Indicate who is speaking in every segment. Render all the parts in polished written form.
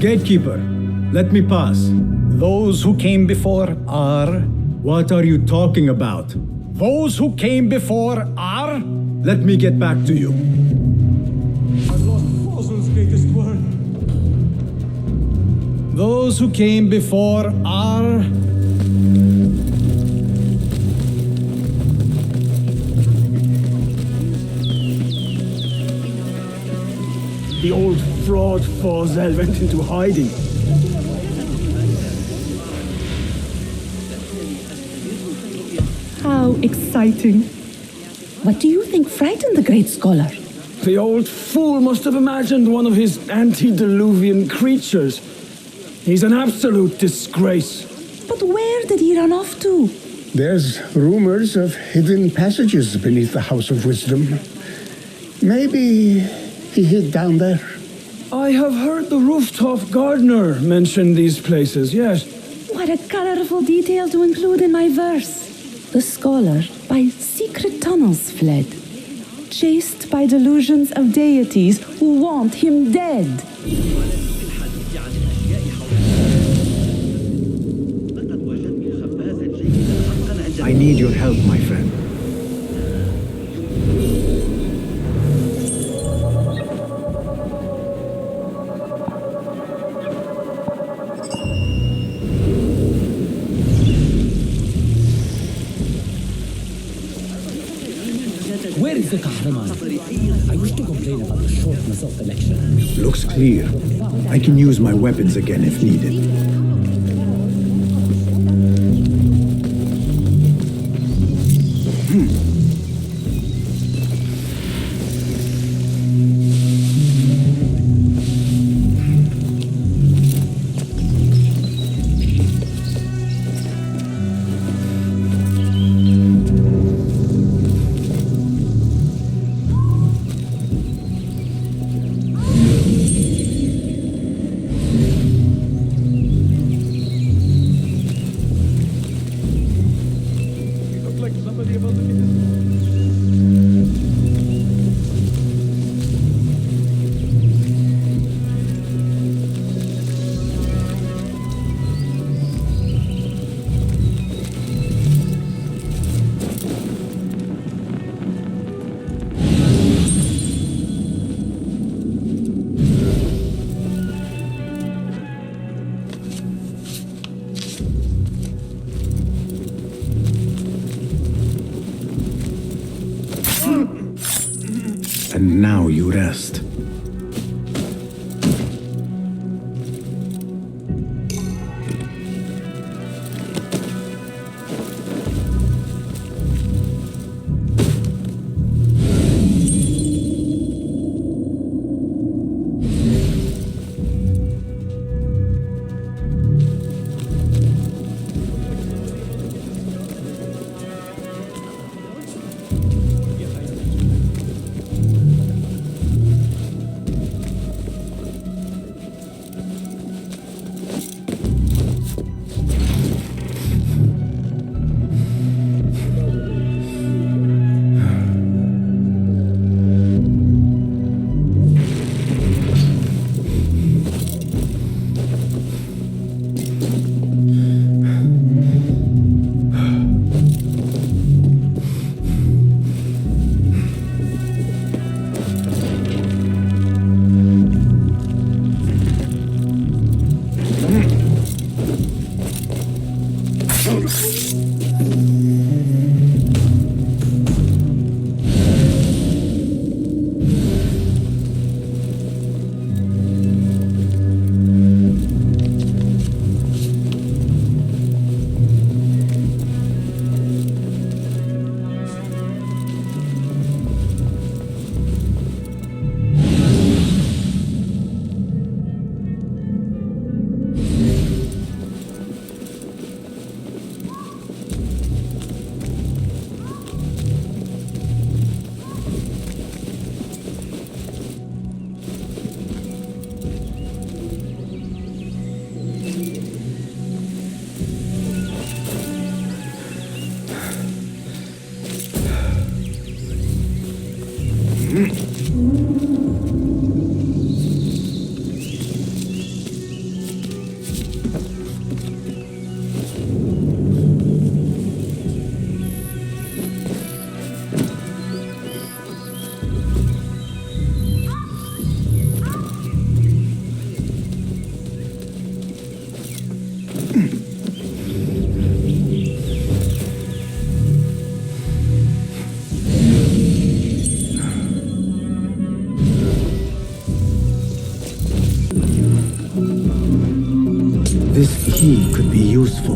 Speaker 1: Gatekeeper, let me pass.
Speaker 2: Those who came before are.
Speaker 1: What are you talking about?
Speaker 2: Those who came before are.
Speaker 1: Let me get back to you.
Speaker 2: I've lost Fossil's greatest word. Those who came before are.
Speaker 3: The old fraud Fossil went into hiding.
Speaker 4: How exciting. What do you think frightened the great scholar?
Speaker 3: The old fool must have imagined one of his antediluvian creatures. He's an absolute disgrace.
Speaker 4: But where did he run off to?
Speaker 5: There's rumors of hidden passages beneath the House of Wisdom. Maybe he hid down there.
Speaker 3: I have heard the rooftop gardener mention these places, yes.
Speaker 4: What a colorful detail to include in my verse. The scholar by secret tunnels fled, chased by delusions of deities who want him dead.
Speaker 1: I need your help, my friend.
Speaker 6: Where is the Kahraman? I wish to complain about the shortness of the lecture.
Speaker 1: Looks clear. I can use my weapons again if needed. And now you rest. This key could be useful.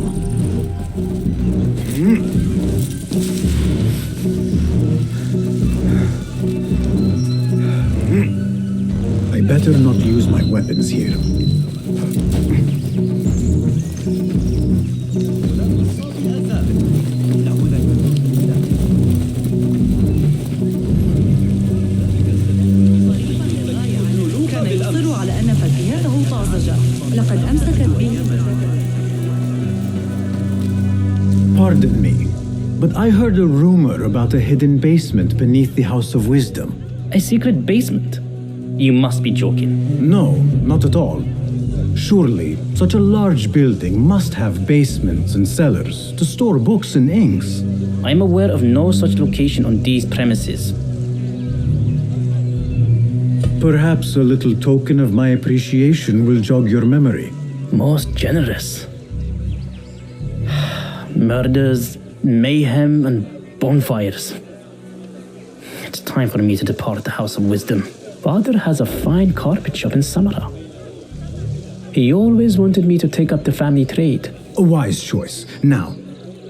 Speaker 1: I better not use my weapons here.
Speaker 7: كان يصر على أن فتياته طازجة. لقد أمسكت به.
Speaker 1: Pardon me, but I heard a rumor about a hidden basement beneath the House of Wisdom.
Speaker 8: A secret basement? You must be joking.
Speaker 1: No, not at all. Surely, such a large building must have basements and cellars to store books and inks.
Speaker 8: I am aware of no such location on these premises.
Speaker 1: Perhaps a little token of my appreciation will jog your memory.
Speaker 8: Most generous. Murders, mayhem, and bonfires. It's time for me to depart the House of Wisdom. Father has a fine carpet shop in Samara. He always wanted me to take up the family trade.
Speaker 1: A wise choice. Now,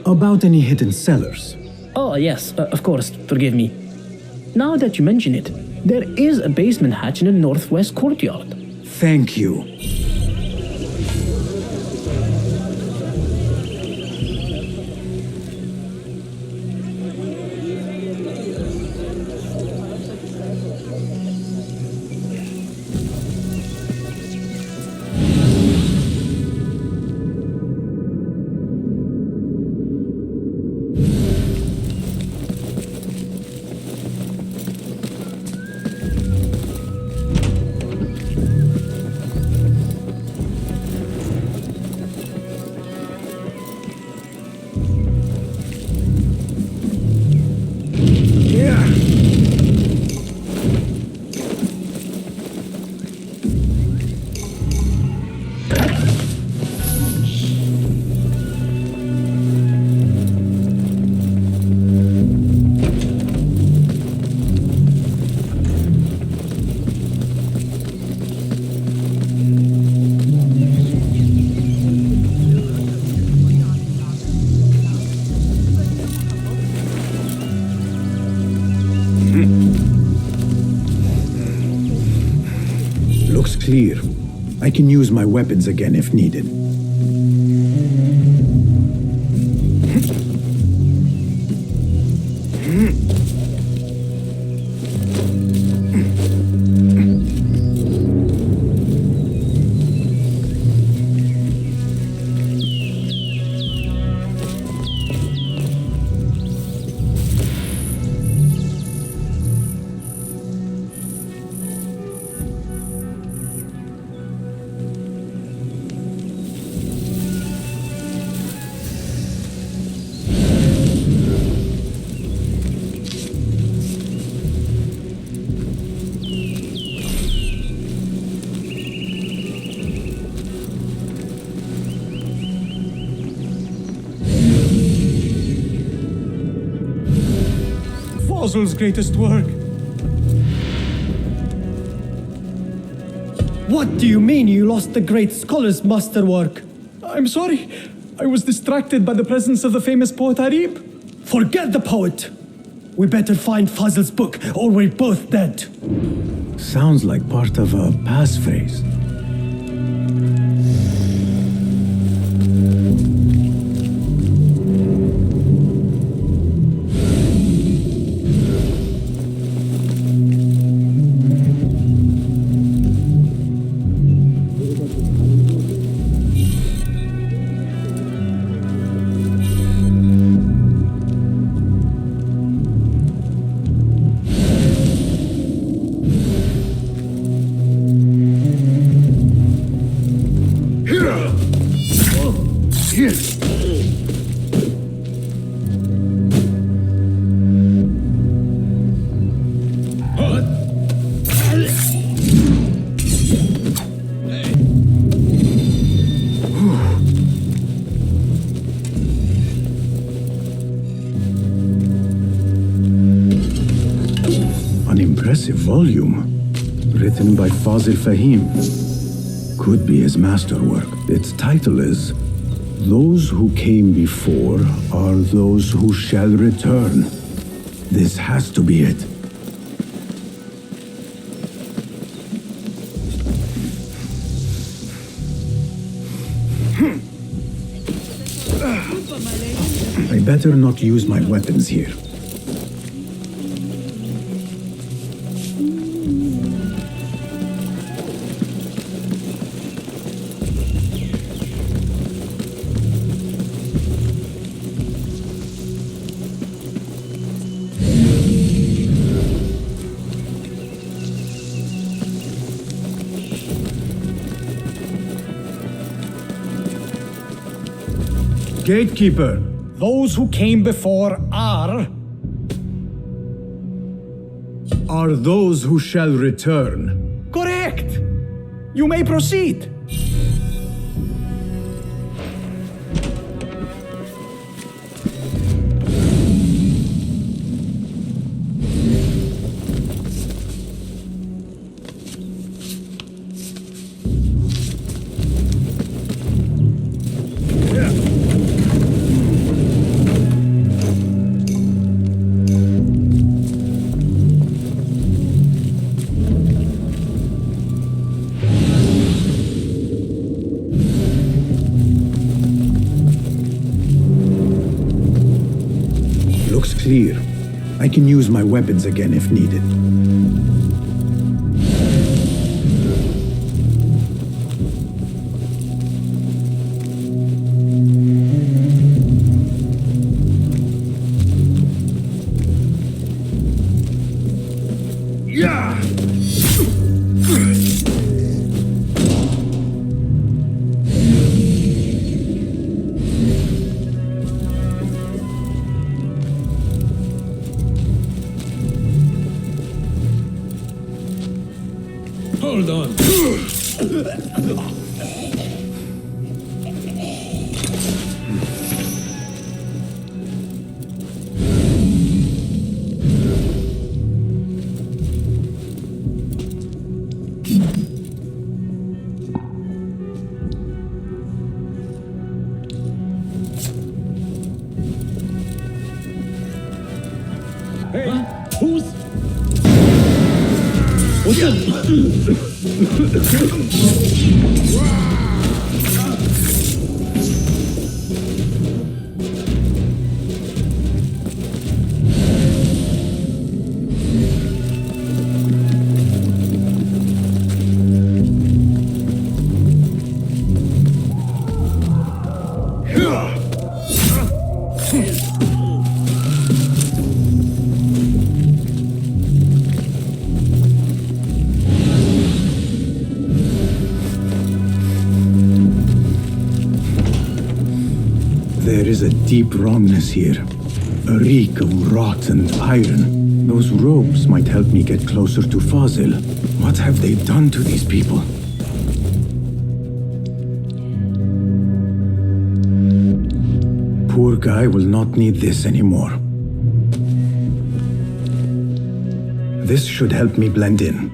Speaker 1: about any hidden cellars.
Speaker 8: Oh, yes, of course, forgive me. Now that you mention it, there is a basement hatch in the northwest courtyard.
Speaker 1: Thank you. Looks clear. I can use my weapons again if needed.
Speaker 2: Fossil's greatest work.
Speaker 9: What do you mean you lost the great scholar's masterwork?
Speaker 2: I'm sorry. I was distracted by the presence of the famous poet Arib.
Speaker 9: Forget the poet. We better find Fazl's book or we're both dead.
Speaker 1: Sounds like part of a passphrase. An impressive volume, written by Fazil Fahim. could be his masterwork. Its title is Those Who Came Before Are Those Who Shall Return. This has to be it. I better not use my weapons here.
Speaker 2: Gatekeeper, those who came before are
Speaker 1: Those who shall return.
Speaker 2: correct. You may proceed.
Speaker 1: Looks clear. I can use my weapons again if needed.
Speaker 3: Hold on. Hey, who's... What's
Speaker 1: There is a deep wrongness here. A reek of rotten iron. Those robes might help me get closer to Fazil. What have they done to these people? Poor guy will not need this anymore. This should help me blend in.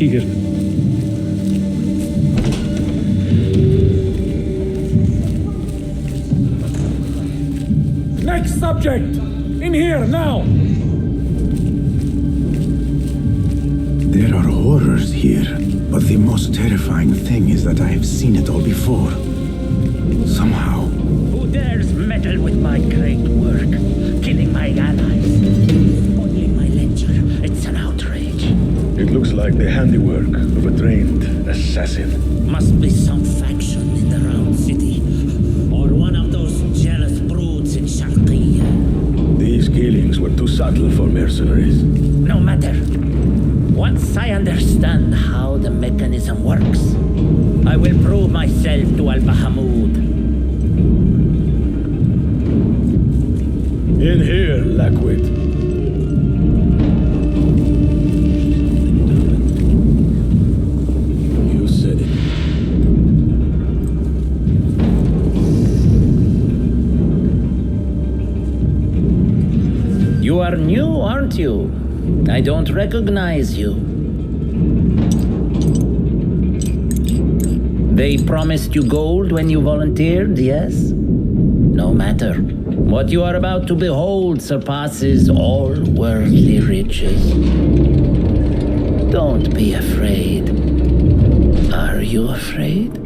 Speaker 2: here. Next subject! In here, now!
Speaker 1: There are horrors here, but the most terrifying thing is that I have seen it all before. Somehow.
Speaker 8: Who dares meddle with my great work, killing my allies, spoiling my lecture? It's an outrage.
Speaker 10: It looks like the handiwork of a trained assassin.
Speaker 8: Must be some faction in the Round City, or one of those jealous broods in Sharqiyya.
Speaker 10: These killings were too subtle for mercenaries.
Speaker 8: No matter. Once I understand how the mechanism works, I will prove myself to Al-Bahamud.
Speaker 10: In here, Lackwit. You said it.
Speaker 6: You are new, aren't you? I don't recognize you. They promised you gold when you volunteered, yes? No matter. What you are about to behold surpasses all worldly riches. Don't be afraid. Are you afraid?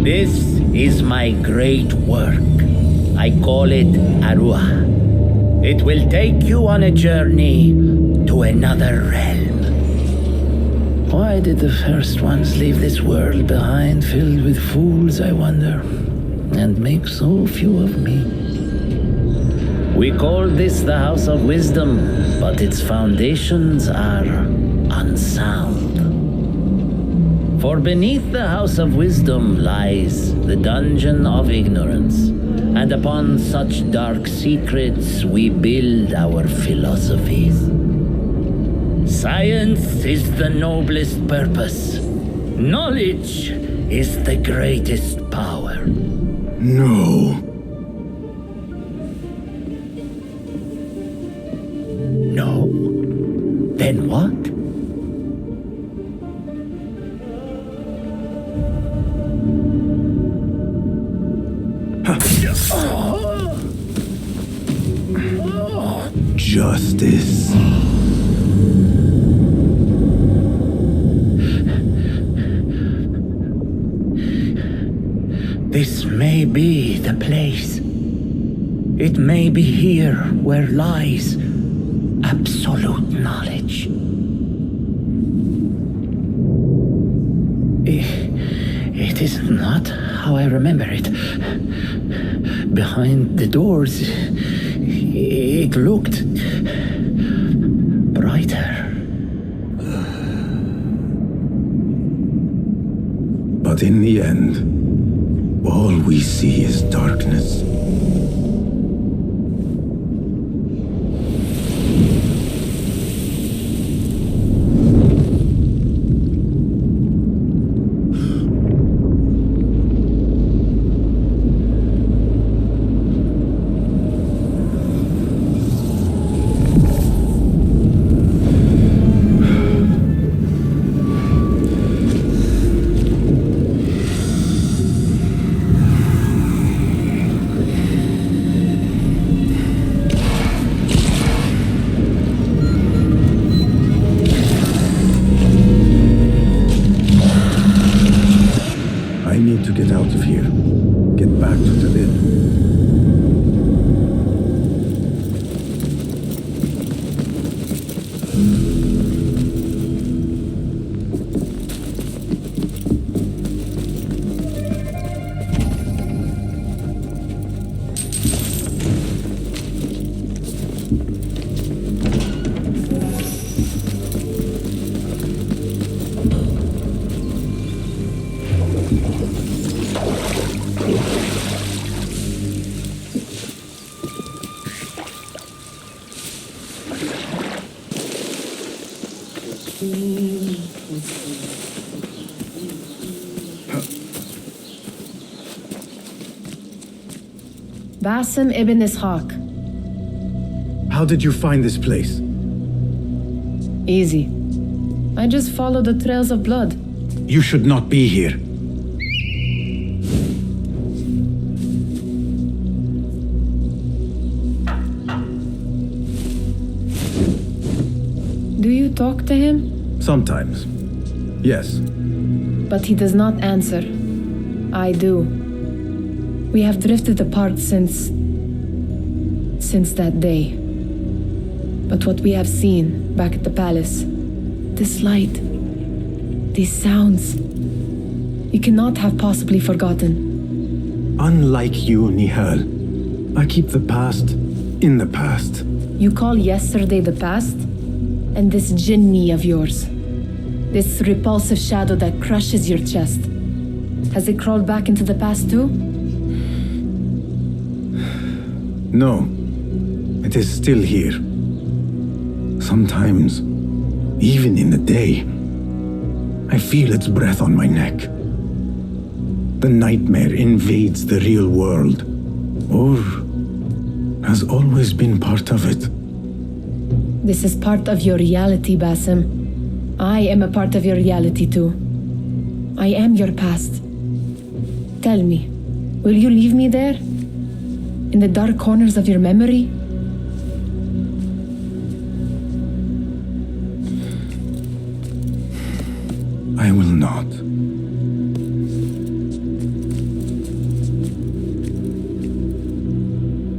Speaker 6: This is my great work. I call it Arua. It will take you on a journey to another realm. Why did the first ones leave this world behind filled with fools, I wonder, and make so few of me? We call this the House of Wisdom, but its foundations are unsound. For beneath the House of Wisdom lies the Dungeon of Ignorance, and upon such dark secrets we build our philosophies. Science is the noblest purpose. Knowledge is the greatest power.
Speaker 1: No.
Speaker 6: No? Then what?
Speaker 1: Justice.
Speaker 6: This may be the place. It may be here where lies absolute knowledge. It is not how I remember it. Behind the doors, it looked brighter.
Speaker 1: But in the end, all we see is darkness. I need to get out of here. Get back to the inn.
Speaker 11: Basim ibn Ishaq.
Speaker 1: How did you find this place?
Speaker 11: Easy. I just follow the trails of blood.
Speaker 1: You should not be here.
Speaker 11: Do you talk to him?
Speaker 1: Sometimes. Yes.
Speaker 11: But he does not answer. I do. We have drifted apart since that day. But what we have seen back at the palace, this light, these sounds, you cannot have possibly forgotten.
Speaker 1: Unlike you, Nihal, I keep the past in the past.
Speaker 11: You call yesterday the past? And this jinni of yours. This repulsive shadow that crushes your chest. Has it crawled back into the past too?
Speaker 1: No. It is still here. Sometimes, even in the day, I feel its breath on my neck. The nightmare invades the real world, or has always been part of it.
Speaker 11: This is part of your reality, Basim. I am a part of your reality too. I am your past. Tell me, will you leave me there? In the dark corners of your memory?
Speaker 1: I will not.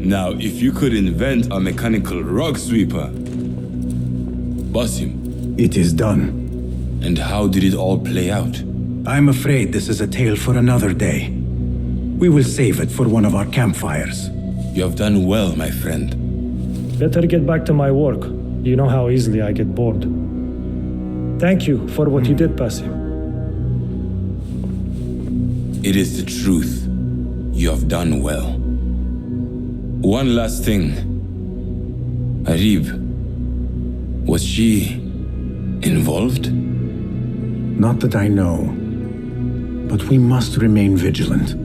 Speaker 12: Now, if you could invent a mechanical rug sweeper, Basim.
Speaker 1: It is done.
Speaker 12: And how did it all play out?
Speaker 1: I'm afraid this is a tale for another day. We will save it for one of our campfires.
Speaker 12: You have done well, my friend.
Speaker 3: Better get back to my work. You know how easily I get bored. Thank you for what you did, Basim.
Speaker 12: It is the truth. You have done well. One last thing. Arib, was she involved?
Speaker 1: Not that I know. But we must remain vigilant.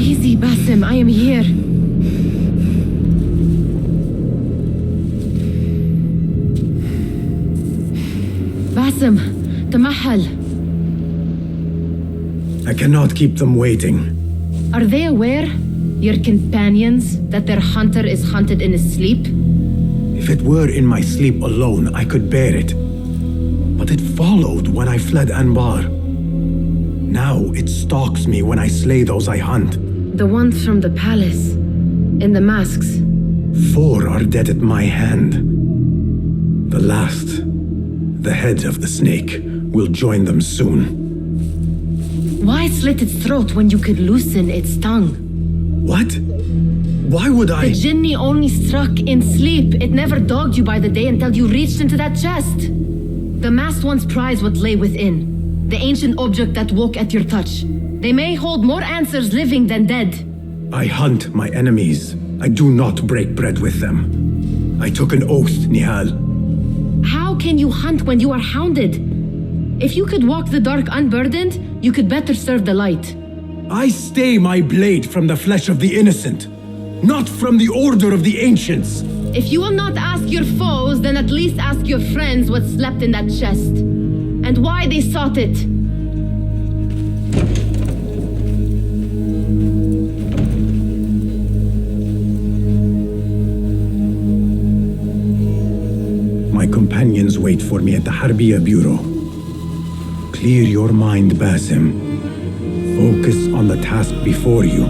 Speaker 11: Easy, Basim, I am here. Basim, tamahal.
Speaker 1: I cannot keep them waiting.
Speaker 11: Are they aware, your companions, that their hunter is hunted in his sleep?
Speaker 1: If it were in my sleep alone, I could bear it. But it followed when I fled Anbar. Now it stalks me when I slay those I hunt.
Speaker 11: The ones from the palace, in the masks.
Speaker 1: 4 are dead at my hand. The last, the head of the snake, will join them soon.
Speaker 11: Why slit its throat when you could loosen its tongue?
Speaker 1: What? Why would I?
Speaker 11: The Jinni only struck in sleep. It never dogged you by the day until you reached into that chest. The masked ones prize what lay within. The ancient object that woke at your touch. They may hold more answers living than dead.
Speaker 1: I hunt my enemies. I do not break bread with them. I took an oath, Nihal.
Speaker 11: How can you hunt when you are hounded? If you could walk the dark unburdened, you could better serve the light.
Speaker 1: I stay my blade from the flesh of the innocent, not from the order of the ancients.
Speaker 11: If you will not ask your foes, then at least ask your friends what slept in that chest. And why they sought it.
Speaker 1: My companions wait for me at the Harbiya Bureau. Clear your mind, Basim. Focus on the task before you.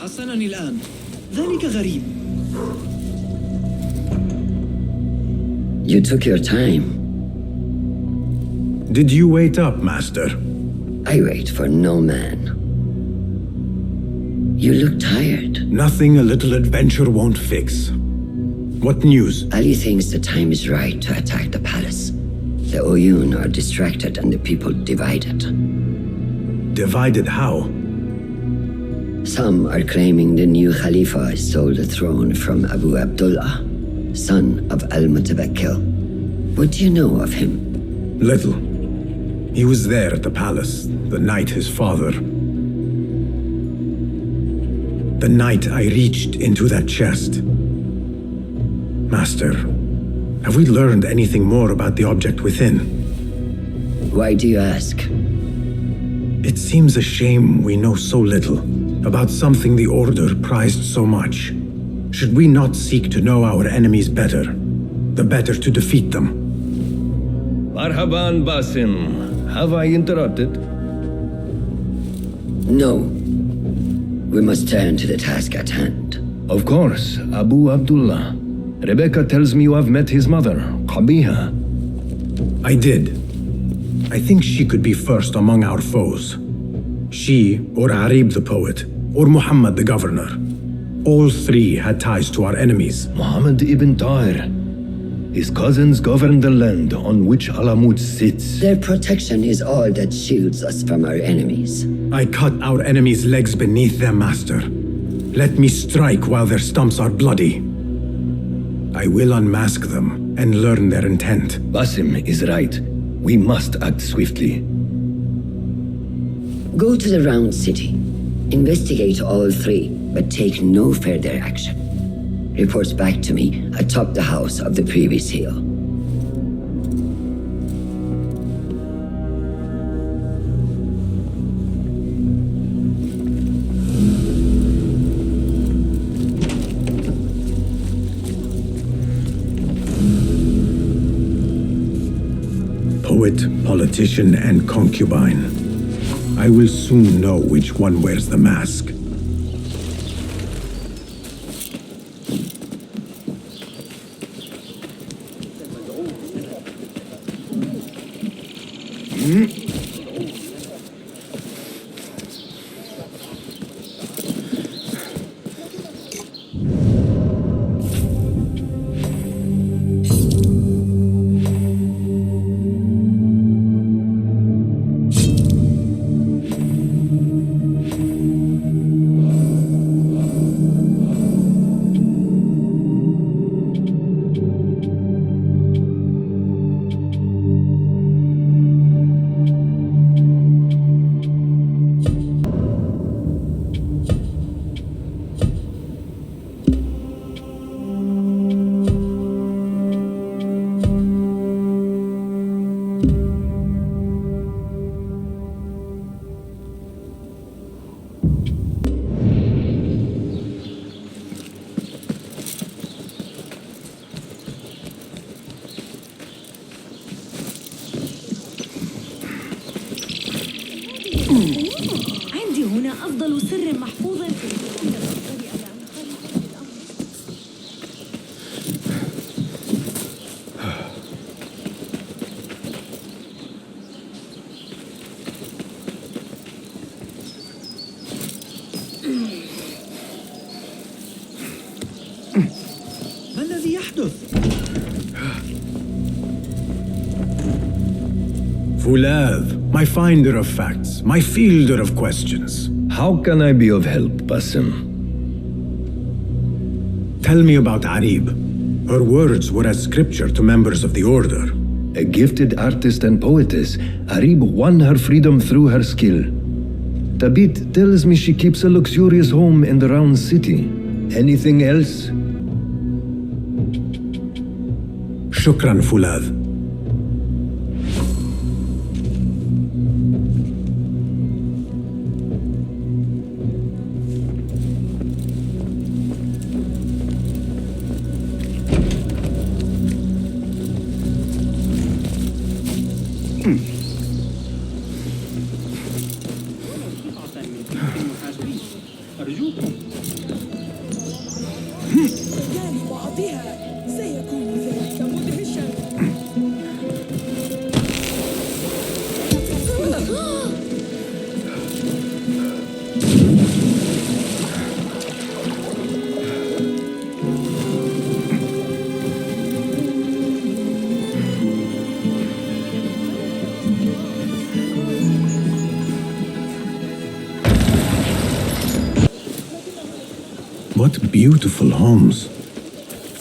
Speaker 13: حسناً الآن ذلك غريب You took your time.
Speaker 1: Did you wait up, Master?
Speaker 13: I wait for no man. You look tired.
Speaker 1: Nothing a little adventure won't fix. What news?
Speaker 13: Ali thinks the time is right to attack the palace. The Oyun are distracted and the people divided.
Speaker 1: Divided how?
Speaker 13: Some are claiming the new Khalifa stole the throne from Abu Abdullah, son of Al-Mutawakkil. What do you know of him?
Speaker 1: Little. He was there at the palace, the night his father... The night I reached into that chest. Master, have we learned anything more about the object within?
Speaker 13: Why do you ask?
Speaker 1: It seems a shame we know so little about something the Order prized so much. Should we not seek to know our enemies better, the better to defeat them?
Speaker 10: Marhaban, Basim. Have I interrupted?
Speaker 13: No. We must turn to the task at hand.
Speaker 10: Of course, Abu Abdullah. Rebecca tells me you have met his mother, Qabiha.
Speaker 1: I did. I think she could be first among our foes. She, or Arib the poet, or Muhammad the governor. All three had ties to our enemies.
Speaker 10: Muhammad ibn Tahir. His cousins govern the land on which Alamut sits.
Speaker 13: Their protection is all that shields us from our enemies.
Speaker 1: I cut our enemies' legs beneath them, Master. Let me strike while their stumps are bloody. I will unmask them and learn their intent.
Speaker 10: Basim is right. We must act swiftly.
Speaker 13: Go to the Round City. Investigate all three, but take no further action. Reports back to me atop the house of the previous hill.
Speaker 1: Poet, politician, and concubine. I will soon know which one wears the mask.
Speaker 7: عندي هنا أفضل سر محفوظ في
Speaker 2: ما الذي يحدث؟
Speaker 1: Fulav, my finder of facts, my fielder of questions.
Speaker 10: How can I be of help, Basim?
Speaker 1: Tell me about Arib. Her words were as scripture to members of the Order.
Speaker 10: A gifted artist and poetess, Arib won her freedom through her skill. Tabit tells me she keeps a luxurious home in the Round City. Anything else?
Speaker 1: Shukran, Fulav.
Speaker 14: بعضها سيكون ذلك مدهشا
Speaker 1: beautiful homes,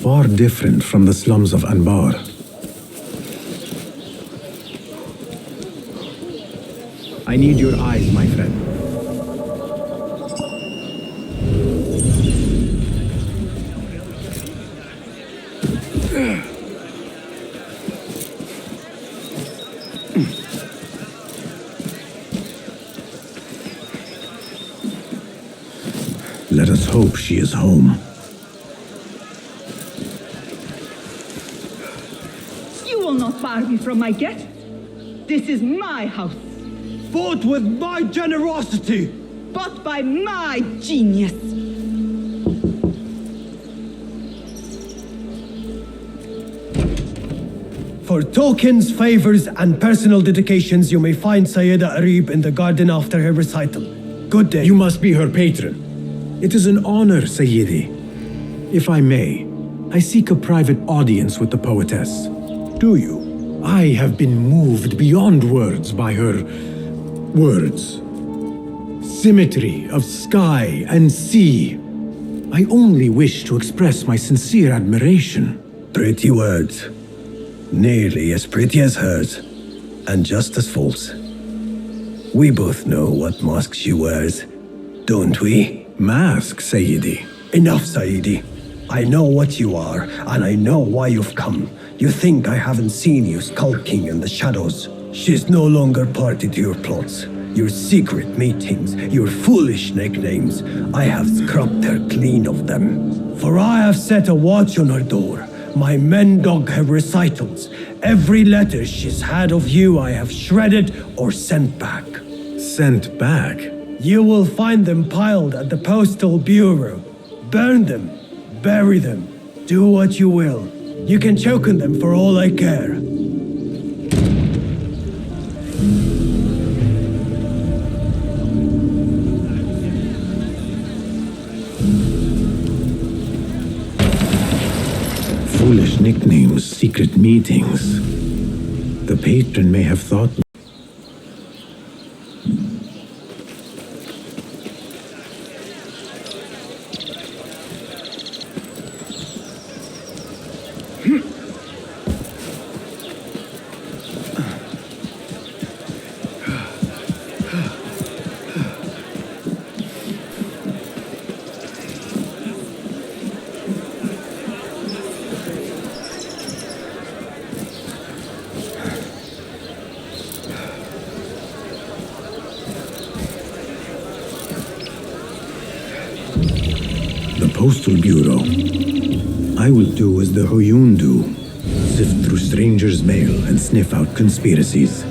Speaker 1: far different from the slums of Anbar. I need your eyes, my friend. Let us hope she is home.
Speaker 14: You will not bar me from my guests. This is my house.
Speaker 9: Bought with my generosity.
Speaker 14: Bought by my genius.
Speaker 9: For tokens, favors, and personal dedications, you may find Sayyida Arib in the garden after her recital. Good day.
Speaker 1: You must be her patron. It is an honor, Sayyidi. If I may, I seek a private audience with the poetess. Do you? I have been moved beyond words by her words. Symmetry of sky and sea. I only wish to express my sincere admiration.
Speaker 15: Pretty words. Nearly as pretty as hers, and just as false. We both know what mask she wears, don't we?
Speaker 1: Mask, Sayyidi.
Speaker 15: Enough, Sayyidi. I know what you are, and I know why you've come. You think I haven't seen you skulking in the shadows. She's no longer party to your plots, your secret meetings, your foolish nicknames. I have scrubbed her clean of them.
Speaker 9: For I have set a watch on her door. My men dog her recitals. Every letter she's had of you I have shredded or sent back.
Speaker 1: Sent back?
Speaker 9: You will find them piled at the Postal Bureau. Burn them, bury them, do what you will. You can choke on them for all I care.
Speaker 1: Foolish nicknames, secret meetings. The patron may have thought... Postal Bureau. I will do as the Huyun do. Sift through strangers' mail and sniff out conspiracies.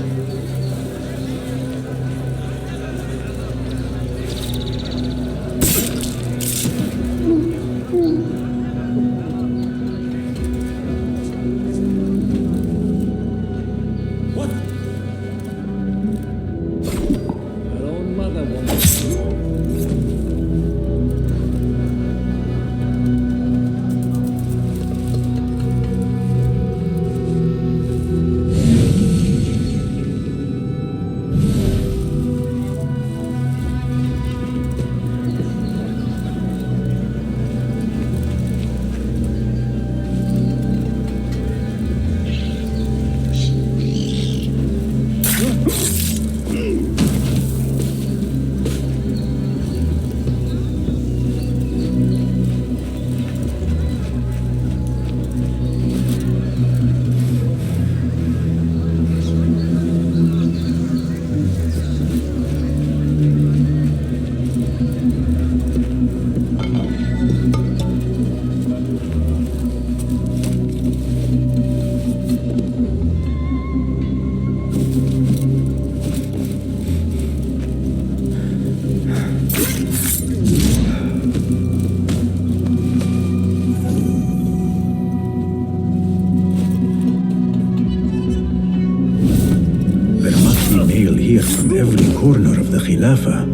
Speaker 1: From every corner of the Khilafah.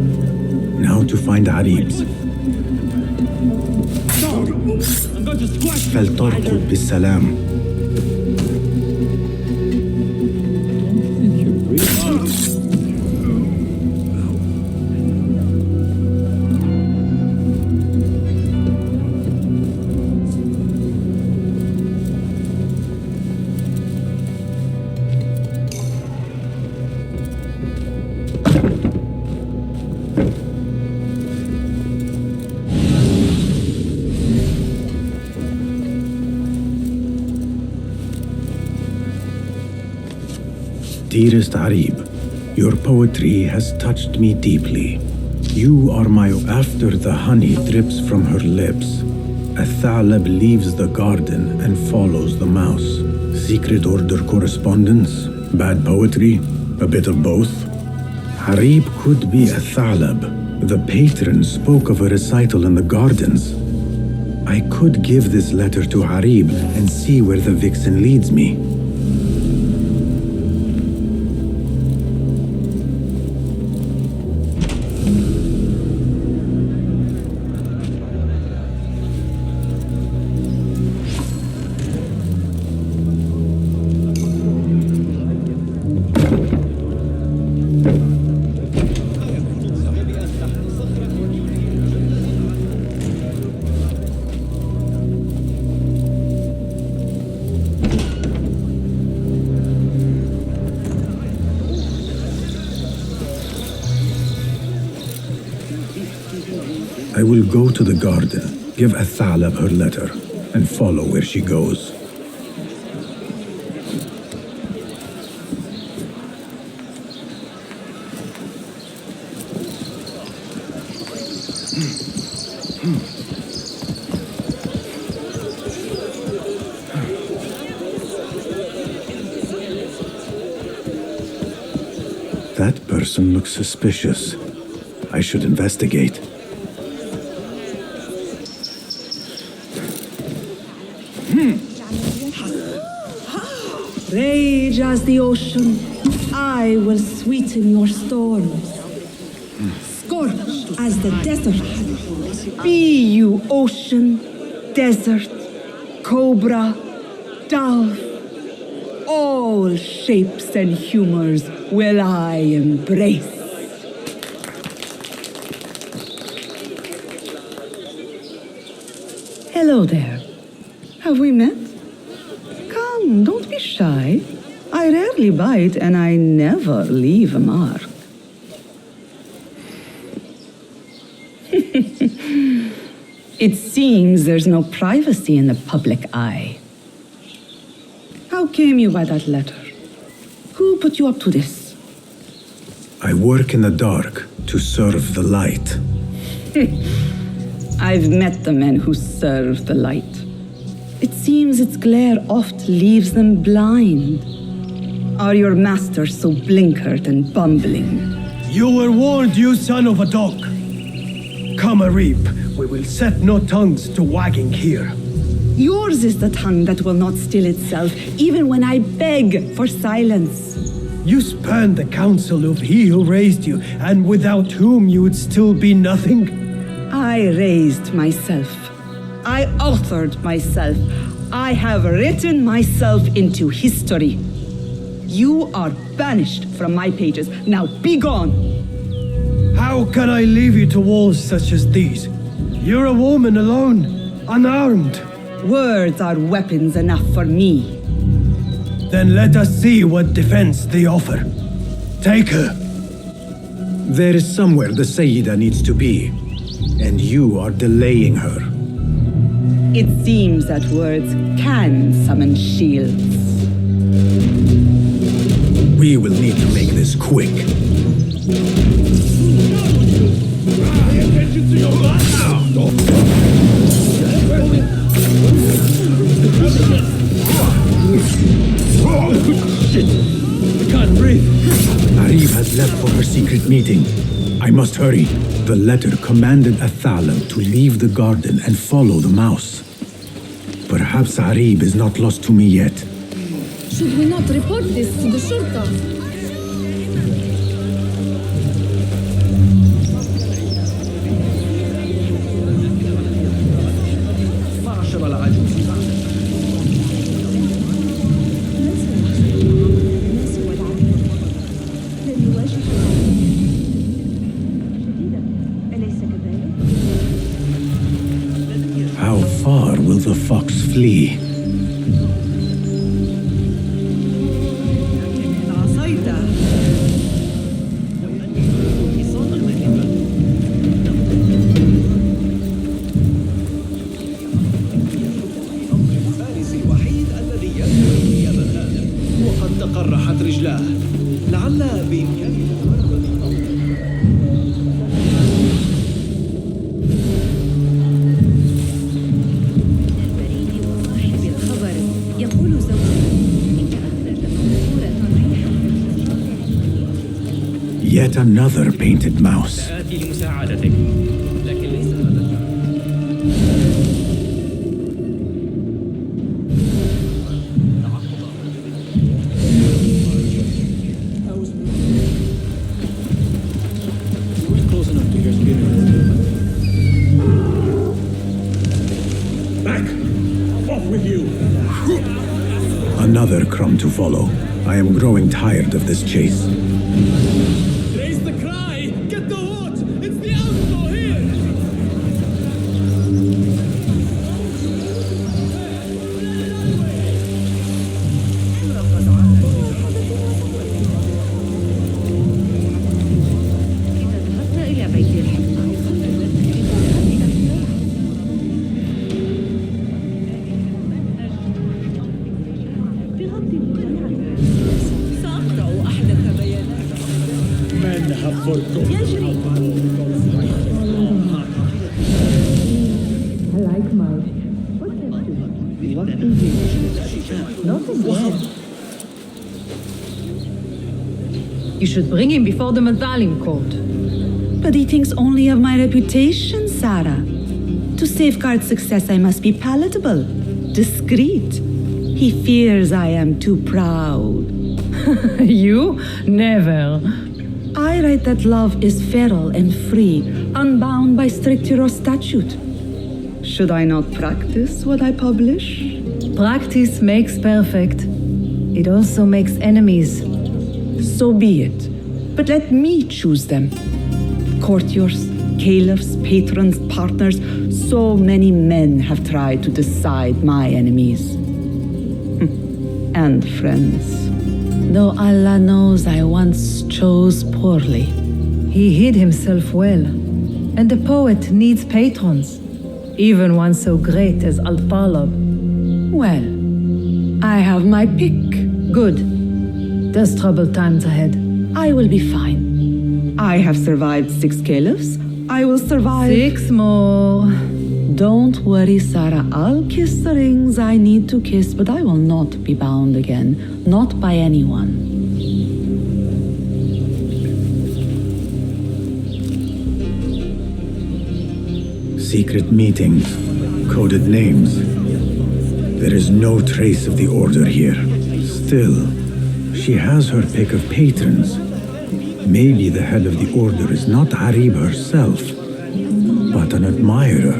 Speaker 1: Now to find Aribs. فلترقد بالسلام. Dearest Arib, your poetry has touched me deeply. You are my after the honey drips from her lips. A thalab leaves the garden and follows the mouse. Secret order correspondence? Bad poetry? A bit of both? Harib could be a thalab. The patron spoke of a recital in the gardens. I could give this letter to Harib and see where the vixen leads me. I will go to the garden, give Athalab her letter, and follow where she goes. That person looks suspicious. I should investigate.
Speaker 4: Rage as the ocean, I will sweeten your storms. Scorch as the desert. Be you ocean, desert, cobra, dove. All shapes and humors will I embrace. Hello there. Have we met? Come, don't be shy. I rarely bite and I never leave a mark. It seems there's no privacy in the public eye. How came you by that letter? Who put you up to this?
Speaker 1: I work in the dark to serve the light.
Speaker 4: I've met the men who serve the light. It seems its glare oft leaves them blind. Are your masters so blinkered and bumbling?
Speaker 9: You were warned, you son of a dog. Come, Arib, we will set no tongues to wagging here.
Speaker 4: Yours is the tongue that will not still itself, even when I beg for silence.
Speaker 9: You spurned the counsel of he who raised you, and without whom you would still be nothing.
Speaker 4: I raised myself. I authored myself. I have written myself into history. You are banished from my pages. Now be gone.
Speaker 9: How can I leave you to walls such as these? You're a woman alone, unarmed.
Speaker 4: Words are weapons enough for me.
Speaker 9: Then let us see what defense they offer. Take her.
Speaker 1: There is somewhere the Sayyida needs to be, and you are delaying her.
Speaker 4: It seems that words can summon shields.
Speaker 1: We will need to make this quick.
Speaker 16: Pay attention to your life now!
Speaker 9: Shit! I can't breathe.
Speaker 1: Arif has left for her secret meeting. I must hurry. The letter commanded Athalab to leave the garden and follow the mouse. Perhaps Arib is not lost to me yet.
Speaker 11: Should we not report this to the Shurta?
Speaker 1: How far will the fox flee?
Speaker 16: تقرحت رجلاه. لعل بإمكانه
Speaker 1: Yet another painted mouse.
Speaker 8: سآتي لمساعدتك لكن ليس هذا
Speaker 16: Back! Off with you!
Speaker 1: Another crumb to follow. I am growing tired of this chase.
Speaker 16: Raise the cry! Get the wood! It's the outlaw here!
Speaker 14: سأقرأ أحدث بيانات.
Speaker 16: Men have forgotten.
Speaker 14: يجري.
Speaker 7: I like Marge. What is it? Not again. You should bring him before the Mathalim court.
Speaker 4: But he thinks only of my reputation, Sarah. To safeguard success, I must be palatable, discreet. He fears I am too proud.
Speaker 7: You? Never.
Speaker 4: I write that love is feral and free, unbound by strict Euro statute. Should I not practice what I publish?
Speaker 7: Practice makes perfect. It also makes enemies.
Speaker 4: So be it. But let me choose them. Courtiers, caliphs, patrons, partners. So many men have tried to decide my enemies. And friends. Though Allah knows I once chose poorly.
Speaker 7: He hid himself well. And the poet needs patrons. Even one so great as Al-Talib.
Speaker 4: Well, I have my pick.
Speaker 7: Good. There's troubled times ahead.
Speaker 4: I will be fine. I have survived 6 caliphs. I will survive
Speaker 7: 6 more.
Speaker 4: Don't worry, Sarah. I'll kiss the rings I need to kiss, but I will not be bound again. Not by anyone.
Speaker 1: Secret meetings, coded names. There is no trace of the order here. Still, she has her pick of patrons. Maybe the head of the order is not Arib herself, but an admirer.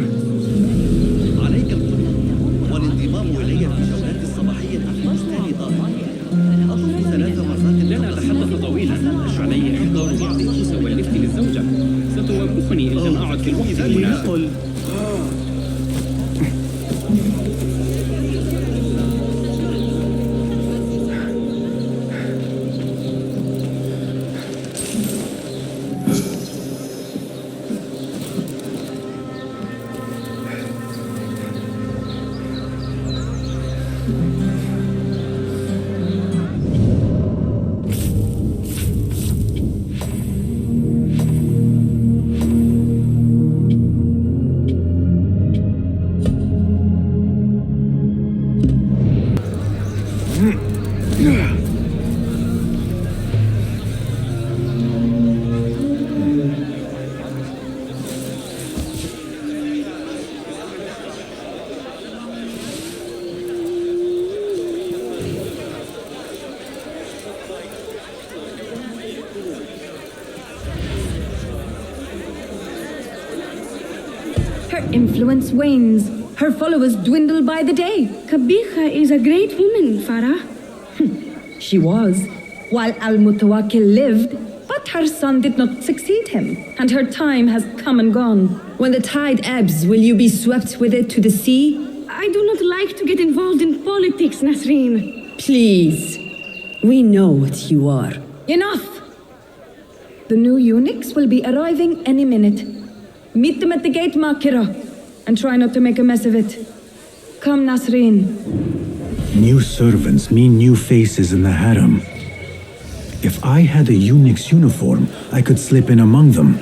Speaker 17: Influence wanes. Her followers dwindle by the day.
Speaker 18: Kabiha is a great woman, Farah.
Speaker 17: She was, while Al-Mutawakkil lived, but her son did not succeed him, and her time has come and gone. When the tide ebbs, will you be swept with it to the sea?
Speaker 18: I do not like to get involved in politics, Nasreen.
Speaker 17: Please. We know what you are. Enough! The new eunuchs will be arriving any minute. Meet them at the gate, Makira, and try not to make a mess of it. Come, Nasreen.
Speaker 1: New servants mean new faces in the harem. If I had a eunuch's uniform, I could slip in among them.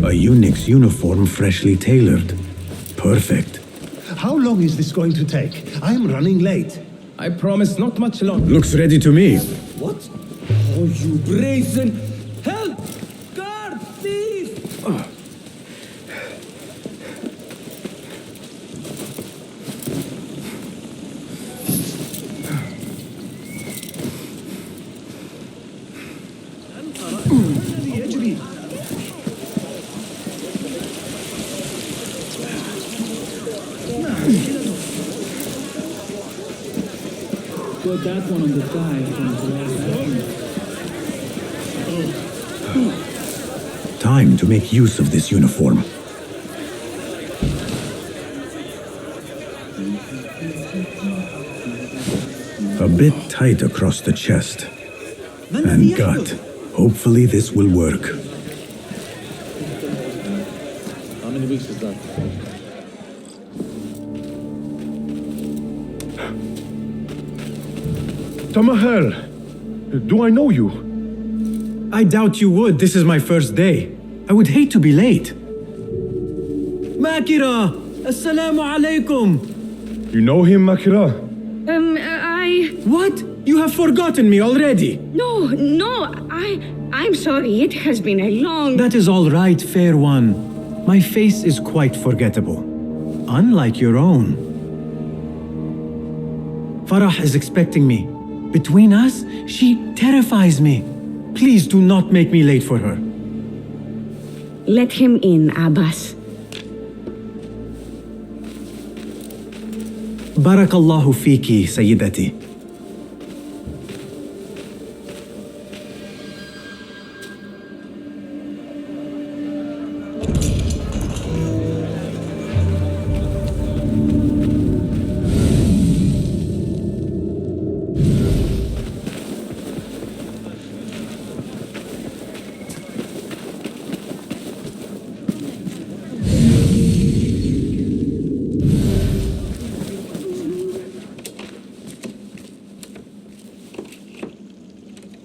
Speaker 1: A eunuch's uniform freshly tailored. Perfect.
Speaker 15: How long is this going to take? I am running late.
Speaker 3: I promise not much longer.
Speaker 1: Looks ready to me.
Speaker 3: What? Oh, you brazen... Help! Guard! Thief!
Speaker 16: Put that one on the side.
Speaker 1: Time to make use of this uniform. A bit tight across the chest. And gut. Hopefully this will work.
Speaker 16: How many weeks is that?
Speaker 19: Tamahel, do I know you?
Speaker 2: I doubt you would. This is my first day. I would hate to be late. Makira! Assalamu alaikum!
Speaker 19: You know him, Makira?
Speaker 2: What? You have forgotten me already.
Speaker 18: No, I'm sorry. It has been a long...
Speaker 2: That is all right, fair one. My face is quite forgettable. Unlike your own. Farah is expecting me. Between us, she terrifies me. Please do not make me late for her.
Speaker 18: Let him in, Abbas.
Speaker 2: Barakallahu fiki, Sayyidati.